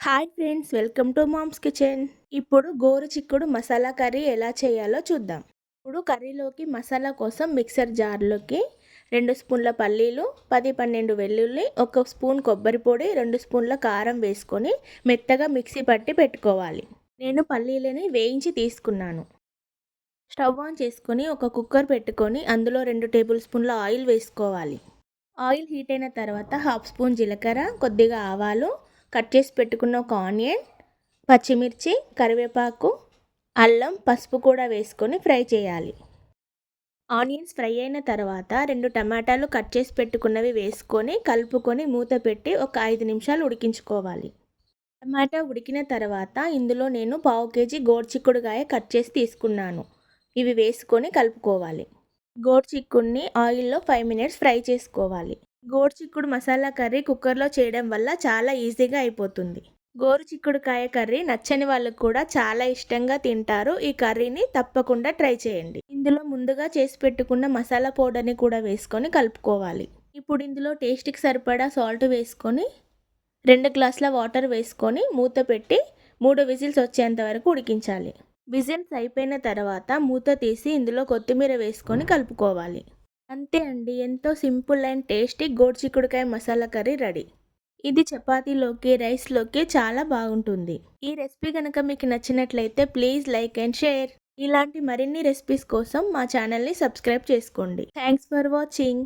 Hi friends, welcome to mom's kitchen. ఇప్పుడు గోరుచిక్కుడు masala curry ఎలా చేయాలో చూద్దాం. ఇప్పుడు కర్రీలోకి మసాలా కోసం మిక్సర్ జార్లోకి 2 స్పూన్ల పల్లీలు, 10-12 వెల్లుల్లి, 1 స్పూన్ కొబ్బరి పొడి, 2 స్పూన్ల కారం వేసుకొని మెత్తగా మిక్సీ పట్టి పెట్టుకోవాలి. నేను పల్లీలని వేయించి తీసుకున్నాను. స్టవ్ ఆన్ చేసుకొని ఒక కుక్కర్ పెట్టుకొని అందులో 2 టేబుల్ స్పూన్ల ఆయిల్ వేసుకోవాలి. ఆయిల్ హీట్ అయిన తర్వాత 1/2 స్పూన్ జీలకర్ర, కొద్దిగా ఆవాలు, కట్ చేసి పెట్టుకున్న ఒక ఆనియన్, పచ్చిమిర్చి, కరివేపాకు, అల్లం, పసుపు కూడా వేసుకొని ఫ్రై చేయాలి. ఆనియన్స్ ఫ్రై అయిన తర్వాత 2 టమాటాలు కట్ చేసి పెట్టుకున్నవి వేసుకొని కలుపుకొని మూత పెట్టి ఒక 5 నిమిషాలు ఉడికించుకోవాలి. టమాటా ఉడికిన తర్వాత ఇందులో నేను 1/2 కేజీ గోరుచిక్కుడుకాయ కట్ చేసి తీసుకున్నాను. ఇవి వేసుకొని కలుపుకోవాలి. గోరుచిక్కుడిని ఆయిల్లో 5 మినిట్స్ ఫ్రై చేసుకోవాలి. గోరుచిక్కుడు మసాలా కర్రీ కుక్కర్లో చేయడం వల్ల చాలా ఈజీగా అయిపోతుంది. గోరుచిక్కుడుకాయ కర్రీ నచ్చని వాళ్ళు కూడా చాలా ఇష్టంగా తింటారు. ఈ కర్రీని తప్పకుండా ట్రై చేయండి. ఇందులో ముందుగా చేసి పెట్టుకున్న మసాలా పౌడర్ని కూడా వేసుకొని కలుపుకోవాలి. ఇప్పుడు ఇందులో టేస్ట్కి సరిపడా సాల్ట్ వేసుకొని 2 గ్లాసుల వాటర్ వేసుకొని మూత పెట్టి 3 విజిల్స్ వచ్చేంత వరకు ఉడికించాలి. విజిల్స్ అయిపోయిన తర్వాత మూత తీసి ఇందులో కొత్తిమీర వేసుకొని కలుపుకోవాలి. అంతే అండి, ఎంతో సింపుల్ అండ్ టేస్టీ గోరుచిక్కుడుకాయ మసాలా కర్రీ రెడీ. ఇది చపాతీలోకి, రైస్లోకి చాలా బాగుంటుంది. ఈ రెసిపీ కనుక మీకు నచ్చినట్లయితే ప్లీజ్ లైక్ అండ్ షేర్. ఇలాంటి మరిన్ని రెసిపీస్ కోసం మా ఛానల్ని సబ్స్క్రైబ్ చేసుకోండి. Thanks for watching.